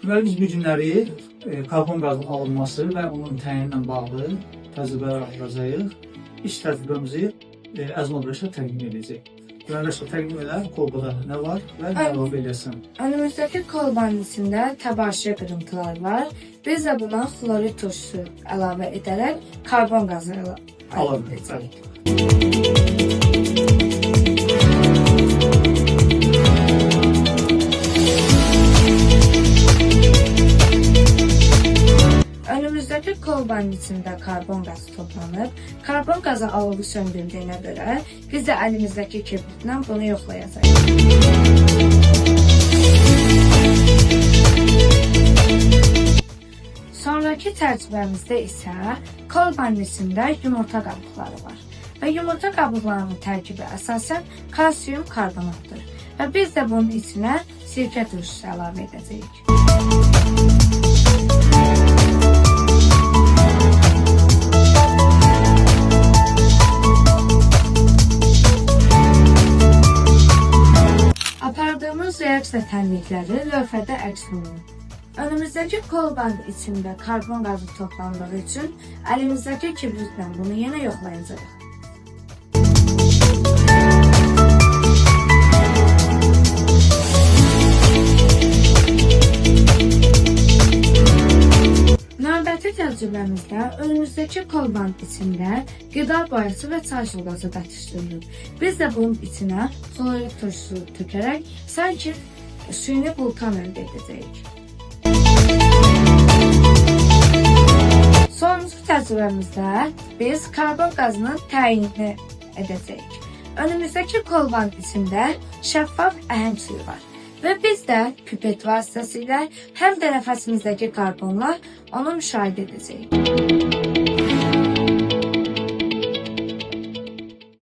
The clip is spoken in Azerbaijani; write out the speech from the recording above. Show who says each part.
Speaker 1: Deməli, biz bu günləri karbon qazının alınması və onun təyini ilə bağlı təcrübələr alacağıq. İş təcrübəmizi Əzmə Rəşad təqdim edəcək. Deməli, Rəşad təqdim edər, kolbada nə var və nə əlavə edəsən.
Speaker 2: Önümüzdəki kolbanın içində təbaşir qırıntılar var. Biz də buna xlorid turşusu əlavə edərək karbon qazı əlavə edəcəyik. Önümüzdəki kolbanın içində karbon qazı toplanıb. Karbon qazı alovu söndürdüyünə görə biz də əlimizdəki kibritlə bunu yoxlayacağıq. Sonraki təcrübəmizdə isə kolbanın içində yumurta qabıqları var. Və yumurta qabıqlarının tərkibi əsasən kalsiyum karbonatdır. Və biz də bunun içinə sirkə turşusu əlavə edəcəyik. Apardığımız reaksiya tənlikləri lövhədə əks olunur. Önümüzdəki kolbanın içində karbon qazı toplandığı üçün əlimizdəki kibritlə bunu yenə yoxlayacağıq. Növbəti təcrübəmizdə önümüzdəki kolbanın içində qida boyası və çay sodası qatışdırılır. Biz də bunun içinə xlorid turşusu tökərək sanki süni vulkan əldə edəcəyik. Sonuncu təcrübəmizdə biz karbon qazının təyinini edəcəyik. Önümüzdəki kolbanın içində şəffaf əhəng suyu var. Və biz də pipet vasitəsilə həm də nəfəsimizdəki karbonla onu müşahidə edəcəyik.